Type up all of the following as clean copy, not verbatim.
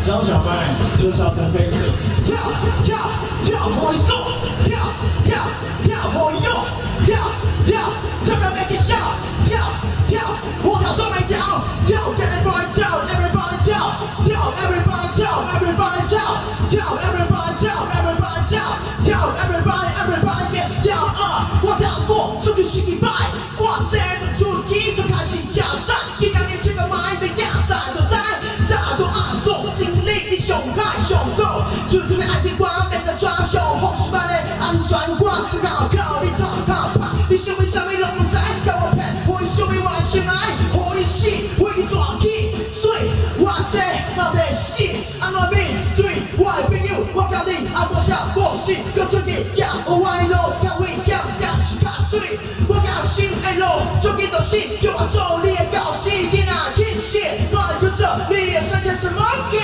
小小麦就是要成飞者，跳跳跳我一送，跳跳跳我一用，跳跳跳到 make it shout， 跳跳我跳都没跳，跳 everybody 跳 everybody 跳，跳 everybody 跳 everybody 跳，跳 everybody 跳 everybody 跳，跳 everybody everybody gets 跳我跳过出去洗拜，我这个出去就开始下山，一两年前的买的亚仔都在，咋都暗中经历的上海上高，就这个爱情观变得传销，红石板的安全观，考考你参考吧，你想为什么拢在跟我骗？我想为我心爱，我一死为你抓起，所以我这嘛袂死，安怎面对我的朋友，我教你啊无啥无事，搁出去行有歪路，较危险，也是较水，我教心的路，做几道死，叫我做你的教师，囡仔去死，我来去做你的生活是么嘢？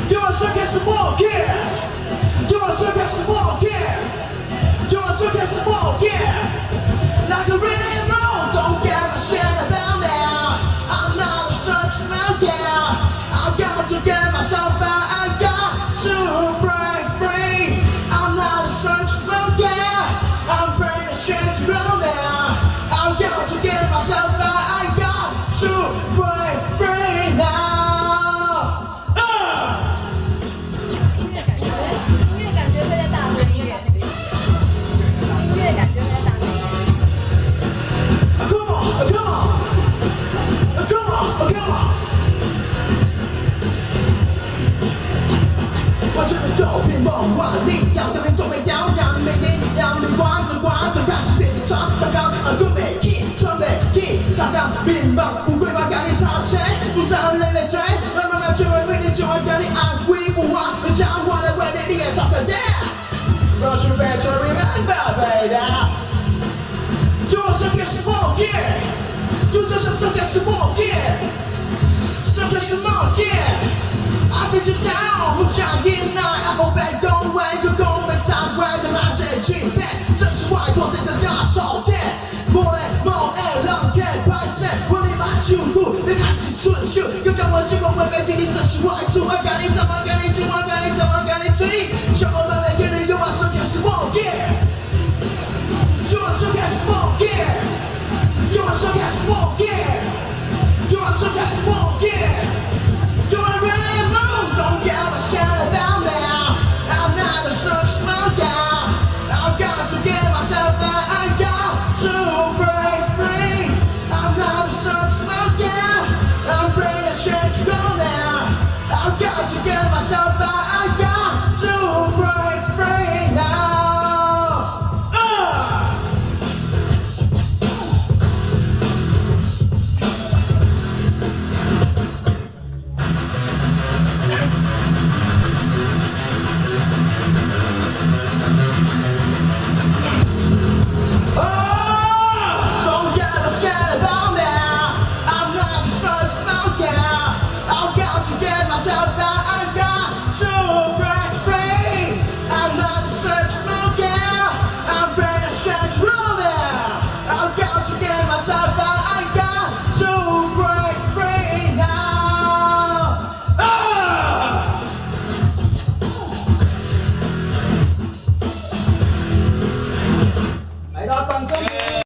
叫我生活是么嘢？叫我生活是么嘢？叫我生活是么嘢？Like a really wrong, don't give a shit about me. I'm not a such man, yeah. I've got to get myself out. I got to break free. I'm not a such man, yeah. I'm bringing shit around me. I've got to get myself out. I got to break free now. 音乐感觉会在大声一点，音乐感觉会在大声一点。Come on, come on, come on, come on. 我觉得都变梦幻的力量，这边都被骄阳，每年让你玩着开始变得长高，歌没起，唱没起，唱高，面包不贵吧，赶紧超前，不找人来追，慢慢就会为你就会跟你安慰无望，你讲话的为你也找个爹，让去 better remember baby。就我身边是梦夜，就这是身边是梦夜，身边是梦夜。I beat you down， 不想忍耐，I go back going way， go going back time way， 的满身去背，这是外头的大草甸，莫来莫爱让开拍摄，我立马修图，你开始顺秀，又跟我去过我北京，你这是外。